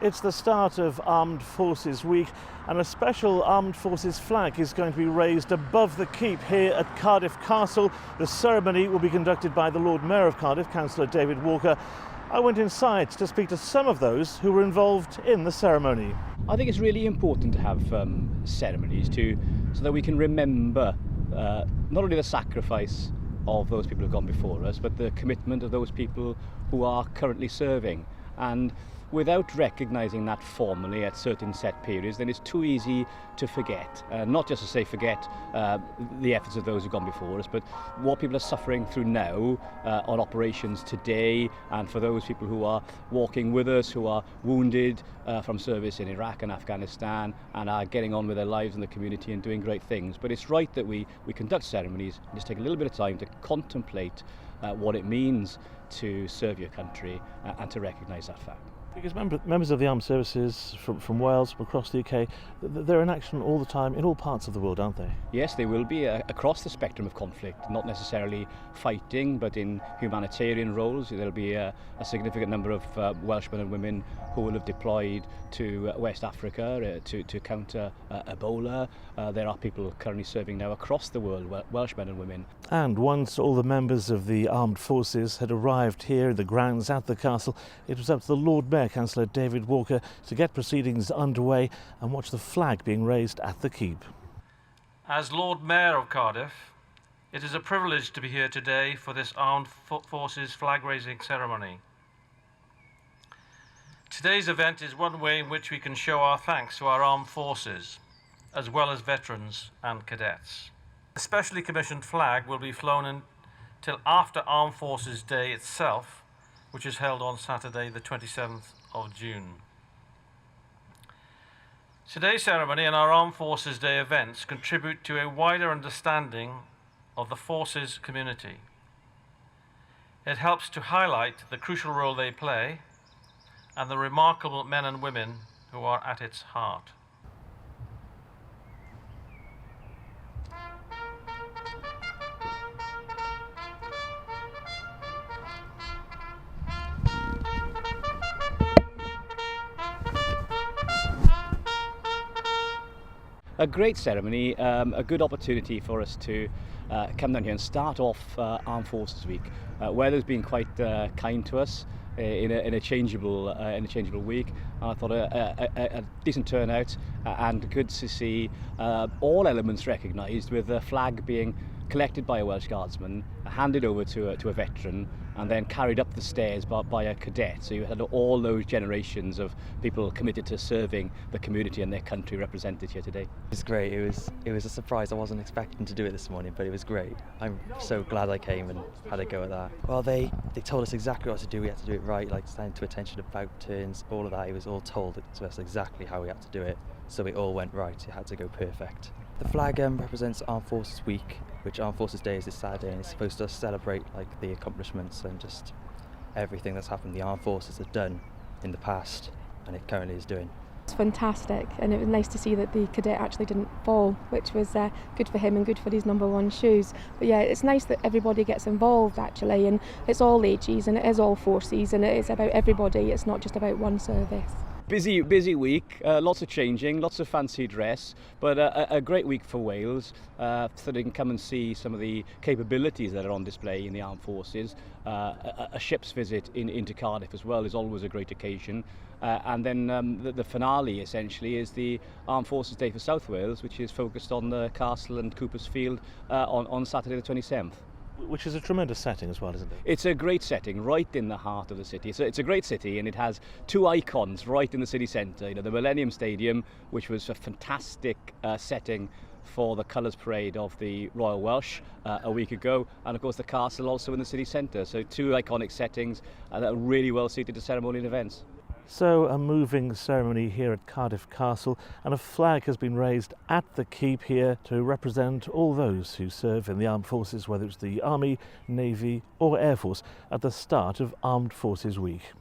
It's the start of Armed Forces Week, and a special Armed Forces flag is going to be raised above the keep here at Cardiff Castle. The ceremony will be conducted by the Lord Mayor of Cardiff, Councillor David Walker. I went inside to speak to some of those who were involved in the ceremony. I think it's really important to have ceremonies so that we can remember not only the sacrifice of those people who've gone before us, but the commitment of those people who are currently serving. And without recognising that formally at certain set periods, then it's too easy to forget. Not just to say forget the efforts of those who've gone before us, but what people are suffering through now on operations today, and for those people who are walking with us, who are wounded from service in Iraq and Afghanistan, and are getting on with their lives in the community and doing great things. But it's right that we conduct ceremonies and just take a little bit of time to contemplate what it means to serve your country and to recognise that fact. Because members of the armed services from Wales, from across the UK, they're in action all the time in all parts of the world, aren't they? Yes, they will be across the spectrum of conflict, not necessarily fighting, but in humanitarian roles. There'll be a significant number of Welshmen and women who will have deployed to West Africa to counter Ebola. There are people currently serving now across the world, Welshmen and women. And once all the members of the armed forces had arrived here in the grounds at the castle, it was up to the Lord Mayor, Councillor David Walker, to get proceedings underway and watch the flag being raised at the keep. As Lord Mayor of Cardiff, it is a privilege to be here today for this Armed Forces flag-raising ceremony. Today's event is one way in which we can show our thanks to our armed forces, as well as veterans and cadets. The specially commissioned flag will be flown until after Armed Forces Day itself, which is held on Saturday the 27th of June. Today's ceremony and our Armed Forces Day events contribute to a wider understanding of the forces community. It helps to highlight the crucial role they play and the remarkable men and women who are at its heart. A great ceremony, a good opportunity for us to come down here and start off Armed Forces Week. Weather's been quite kind to us in a changeable week, and I thought a decent turnout and good to see all elements recognised, with the flag being collected by a Welsh Guardsman, handed over to a veteran, and then carried up the stairs by a cadet. So you had all those generations of people committed to serving the community and their country represented here today. It was great. It was a surprise. I wasn't expecting to do it this morning, but it was great. I'm so glad I came and had a go at that. Well, they told us exactly what to do. We had to do it right, like stand to attention about turns, all of that. It was all told to us exactly how we had to do it, so it all went right. It had to go perfect. The flag represents Armed Forces Week, which Armed Forces Day is this Saturday, and it's supposed to celebrate like the accomplishments and just everything that's happened the Armed Forces have done in the past and it currently is doing. It's fantastic, and it was nice to see that the cadet actually didn't fall, which was good for him and good for his #1 shoes. But yeah, it's nice that everybody gets involved actually, and it's all ages and it is all forces and it is about everybody. It's not just about one service. Busy week, lots of changing, lots of fancy dress, but a great week for Wales, so they can come and see some of the capabilities that are on display in the armed forces. A ship's visit into Cardiff as well is always a great occasion. And then the finale essentially is the Armed Forces Day for South Wales, which is focused on the castle and Cooper's Field on Saturday the 27th. Which is a tremendous setting as well, isn't it? It's a great setting, right in the heart of the city. So it's a great city, and it has two icons right in the city centre. You know, the Millennium Stadium, which was a fantastic setting for the colours parade of the Royal Welsh a week ago, and of course the castle also in the city centre. So two iconic settings that are really well suited to ceremonial events. So a moving ceremony here at Cardiff Castle, and a flag has been raised at the keep here to represent all those who serve in the armed forces, whether it's the Army, Navy or Air Force, at the start of Armed Forces Week.